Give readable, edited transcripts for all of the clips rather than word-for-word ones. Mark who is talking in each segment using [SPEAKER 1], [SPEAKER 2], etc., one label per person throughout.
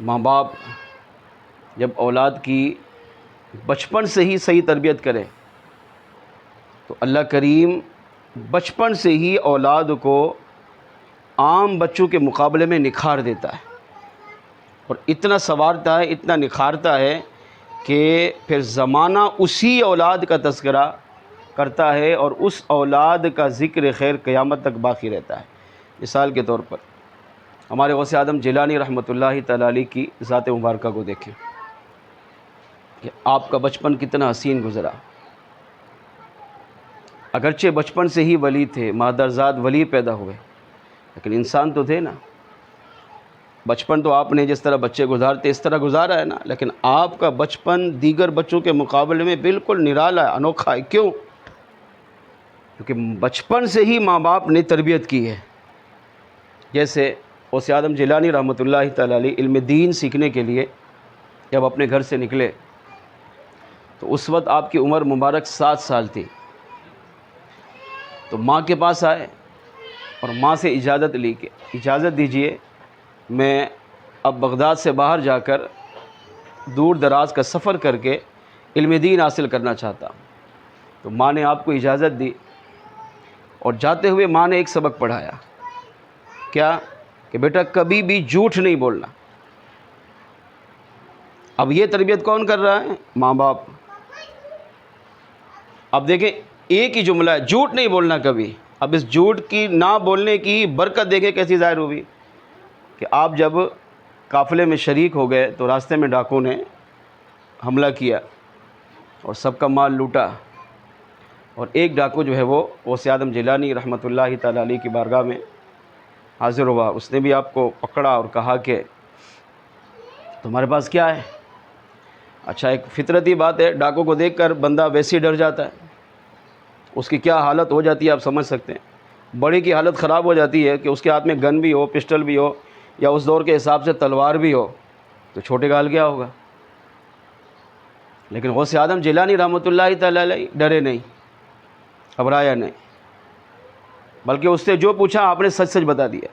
[SPEAKER 1] ماں باپ جب اولاد کی بچپن سے ہی صحیح تربیت کرے تو اللہ کریم بچپن سے ہی اولاد کو عام بچوں کے مقابلے میں نکھار دیتا ہے، اور اتنا سنوارتا ہے، اتنا نکھارتا ہے کہ پھر زمانہ اسی اولاد کا تذکرہ کرتا ہے اور اس اولاد کا ذکر خیر قیامت تک باقی رہتا ہے۔ مثال کے طور پر ہمارے غوث اعظم جیلانی رحمۃ اللہ تعالیٰ علیہ کی ذات مبارکہ کو دیکھیں کہ آپ کا بچپن کتنا حسین گزرا۔ اگرچہ بچپن سے ہی ولی تھے، مادرزاد ولی پیدا ہوئے، لیکن انسان تو تھے نا۔ بچپن تو آپ نے جس طرح بچے گزارتے اس طرح گزارا ہے نا، لیکن آپ کا بچپن دیگر بچوں کے مقابلے میں بالکل نرالا ہے، انوکھا ہے۔ کیوں؟ کیونکہ بچپن سے ہی ماں باپ نے تربیت کی ہے۔ جیسے غوث اعظم جیلانی رحمۃ اللہ تعالیٰ علیہ علم دین سیکھنے کے لیے جب اپنے گھر سے نکلے تو اس وقت آپ کی عمر مبارک 7 سال تھی۔ تو ماں کے پاس آئے اور ماں سے اجازت لی کہ اجازت دیجئے، میں اب بغداد سے باہر جا کر دور دراز کا سفر کر کے علم دین حاصل کرنا چاہتا ہوں۔ تو ماں نے آپ کو اجازت دی، اور جاتے ہوئے ماں نے ایک سبق پڑھایا، کیا؟ کہ بیٹا کبھی بھی جھوٹ نہیں بولنا۔ اب یہ تربیت کون کر رہا ہے؟ ماں باپ۔ اب دیکھیں ایک ہی جملہ ہے، جھوٹ نہیں بولنا کبھی۔ اب اس جھوٹ کی نہ بولنے کی برکت دیکھیں کیسی ظاہر ہوئی کہ آپ جب قافلے میں شریک ہو گئے تو راستے میں ڈاکو نے حملہ کیا اور سب کا مال لوٹا، اور ایک ڈاکو جو ہے وہ غوث اعظم جیلانی رحمۃ اللہ تعالیٰ علیہ کی بارگاہ میں حاضر ہوا۔ اس نے بھی آپ کو پکڑا اور کہا کہ تمہارے پاس کیا ہے؟ اچھا، ایک فطرتی بات ہے، ڈاکو کو دیکھ کر بندہ ویسے ہی ڈر جاتا ہے، اس کی کیا حالت ہو جاتی ہے آپ سمجھ سکتے ہیں۔ بڑے کی حالت خراب ہو جاتی ہے کہ اس کے ہاتھ میں گن بھی ہو، پسٹل بھی ہو، یا اس دور کے حساب سے تلوار بھی ہو، تو چھوٹے کا حال کیا ہوگا؟ لیکن غوث اعظم جیلانی رحمۃ اللہ تعالیٰ علیہ ڈرے نہیں، گھبرایا نہیں، بلکہ اس سے جو پوچھا آپ نے سچ سچ بتا دیا۔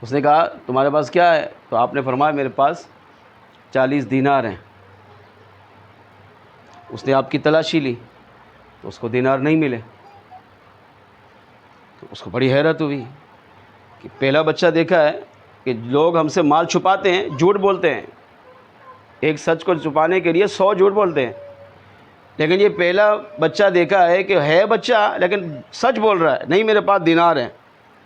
[SPEAKER 1] اس نے کہا تمہارے پاس کیا ہے؟ تو آپ نے فرمایا میرے پاس 40 دینار ہیں۔ اس نے آپ کی تلاشی لی تو اس کو دینار نہیں ملے، تو اس کو بڑی حیرت ہوئی کہ پہلا بچہ دیکھا ہے کہ لوگ ہم سے مال چھپاتے ہیں، جھوٹ بولتے ہیں، ایک سچ کو چھپانے کے لیے 100 جھوٹ بولتے ہیں، لیکن یہ پہلا بچہ دیکھا ہے کہ ہے بچہ لیکن سچ بول رہا ہے، نہیں میرے پاس دینار ہیں،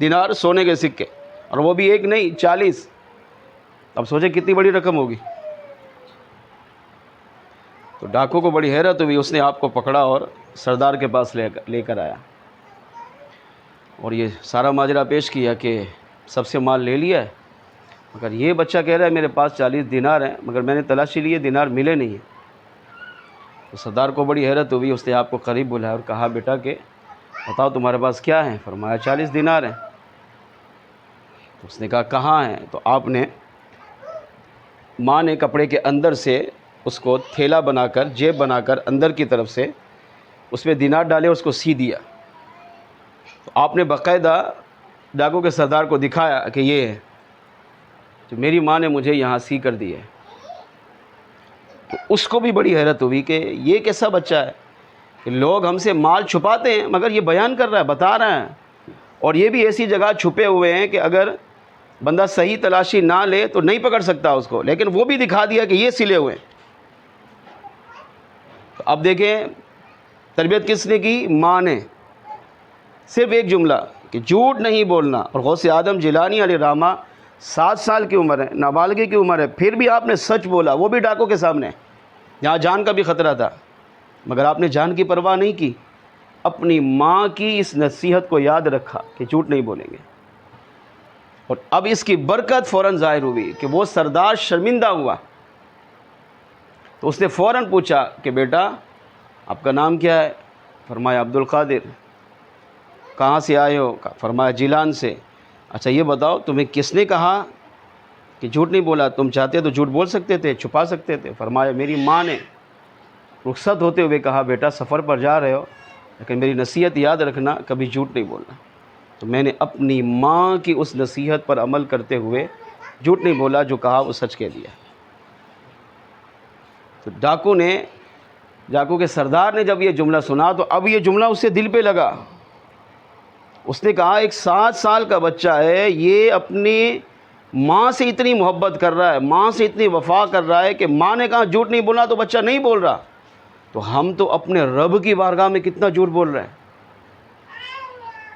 [SPEAKER 1] دینار سونے کے سکے، اور وہ بھی ایک نہیں 40۔ اب سوچیں کتنی بڑی رقم ہوگی۔ تو ڈاکو کو بڑی حیرت ہوئی، اس نے آپ کو پکڑا اور سردار کے پاس لے کر آیا، اور یہ سارا ماجرا پیش کیا کہ سب سے مال لے لیا ہے، مگر یہ بچہ کہہ رہا ہے میرے پاس 40 دینار ہیں، مگر میں نے تلاشی لی ہے دینار ملے نہیں ہیں۔ تو سردار کو بڑی حیرت ہوئی، اس نے آپ کو قریب بلایا اور کہا بیٹا کہ بتاؤ تمہارے پاس کیا ہے؟ فرمایا 40 دینار ہیں۔ تو اس نے کہا کہاں ہیں؟ تو آپ نے ماں نے کپڑے کے اندر سے اس کو تھیلا بنا کر، جیب بنا کر اندر کی طرف سے اس میں دینار ڈالے، اس کو سی دیا۔ تو آپ نے باقاعدہ ڈاکو کے سردار کو دکھایا کہ یہ ہے جو میری ماں نے مجھے یہاں سی کر دی ہے۔ تو اس کو بھی بڑی حیرت ہوئی کہ یہ کیسا بچہ ہے کہ لوگ ہم سے مال چھپاتے ہیں مگر یہ بیان کر رہا ہے، بتا رہا ہے، اور یہ بھی ایسی جگہ چھپے ہوئے ہیں کہ اگر بندہ صحیح تلاشی نہ لے تو نہیں پکڑ سکتا اس کو، لیکن وہ بھی دکھا دیا کہ یہ سلے ہوئے ہیں۔ تو اب دیکھیں تربیت کس نے کی؟ ماں نے۔ صرف ایک جملہ کہ جھوٹ نہیں بولنا، اور غوث اعظم جیلانی علیہ رحمہ 7 سال کی عمر ہے، نابالغی کی عمر ہے، پھر بھی آپ نے سچ بولا، وہ بھی ڈاکو کے سامنے جہاں جان کا بھی خطرہ تھا، مگر آپ نے جان کی پرواہ نہیں کی، اپنی ماں کی اس نصیحت کو یاد رکھا کہ جھوٹ نہیں بولیں گے۔ اور اب اس کی برکت فوراً ظاہر ہوئی کہ وہ سردار شرمندہ ہوا، تو اس نے فوراً پوچھا کہ بیٹا آپ کا نام کیا ہے؟ فرمایا عبد القادر۔ کہاں سے آئے ہو؟ فرمایا جیلان سے۔ اچھا یہ بتاؤ تمہیں کس نے کہا کہ جھوٹ نہیں بولا؟ تم چاہتے تو جھوٹ بول سکتے تھے، چھپا سکتے تھے۔ فرمایا میری ماں نے رخصت ہوتے ہوئے کہا بیٹا سفر پر جا رہے ہو لیکن میری نصیحت یاد رکھنا، کبھی جھوٹ نہیں بولنا۔ تو میں نے اپنی ماں کی اس نصیحت پر عمل کرتے ہوئے جھوٹ نہیں بولا، جو کہا وہ سچ کہہ دیا۔ تو ڈاکو کے سردار نے جب یہ جملہ سنا تو اب یہ جملہ اس سے دل پہ لگا۔ اس نے کہا ایک 7 سال کا بچہ ہے، یہ اپنی ماں سے اتنی محبت کر رہا ہے، ماں سے اتنی وفا کر رہا ہے کہ ماں نے کہا جھوٹ نہیں بولنا تو بچہ نہیں بول رہا، تو ہم تو اپنے رب کی بارگاہ میں کتنا جھوٹ بول رہے ہیں۔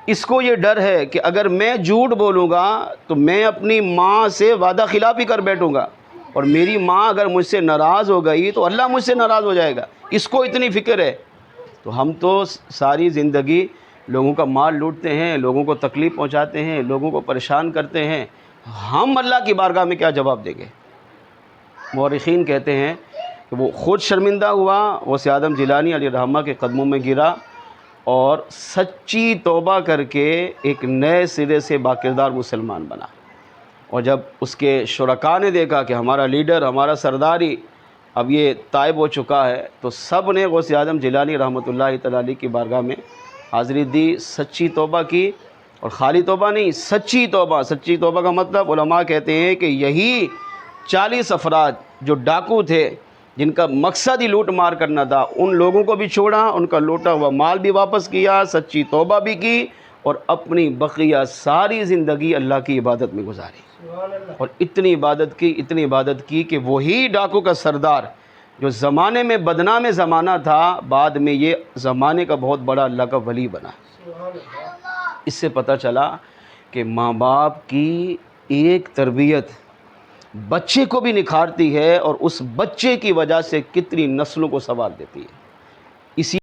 [SPEAKER 1] اس کو یہ ڈر ہے کہ اگر میں جھوٹ بولوں گا تو میں اپنی ماں سے وعدہ خلافی کر بیٹھوں گا، اور میری ماں اگر مجھ سے ناراض ہو گئی تو اللہ مجھ سے ناراض ہو جائے گا، اس کو اتنی فکر ہے۔ تو ہم تو ساری زندگی لوگوں کا مال لوٹتے ہیں، لوگوں کو تکلیف پہنچاتے ہیں، لوگوں کو پریشان کرتے ہیں، ہم اللہ کی بارگاہ میں کیا جواب دیں گے؟ مورخین کہتے ہیں کہ وہ خود شرمندہ ہوا، غوث اعظم جیلانی علیہ الرحمہ کے قدموں میں گرا اور سچی توبہ کر کے ایک نئے سرے سے باکردار مسلمان بنا۔ اور جب اس کے شرکاء نے دیکھا کہ ہمارا لیڈر، ہمارا سرداری اب یہ تائب ہو چکا ہے، تو سب نے غوث اعظم جیلانی رحمۃ اللہ تعالی علیہ کی بارگاہ میں حاضری دی، سچی توبہ کی، اور خالی توبہ نہیں، سچی توبہ۔ سچی توبہ کا مطلب علماء کہتے ہیں کہ یہی 40 افراد جو ڈاکو تھے، جن کا مقصد ہی لوٹ مار کرنا تھا، ان لوگوں کو بھی چھوڑا، ان کا لوٹا ہوا مال بھی واپس کیا، سچی توبہ بھی کی، اور اپنی بقیہ ساری زندگی اللہ کی عبادت میں گزاری۔ اور اتنی عبادت کی کہ وہی ڈاکو کا سردار جو زمانے میں بدنام زمانہ تھا، بعد میں یہ زمانے کا بہت بڑا اللہ کا ولی بنا۔ اس سے پتہ چلا کہ ماں باپ کی ایک تربیت بچے کو بھی نکھارتی ہے، اور اس بچے کی وجہ سے کتنی نسلوں کو سنوار دیتی ہے۔ اسی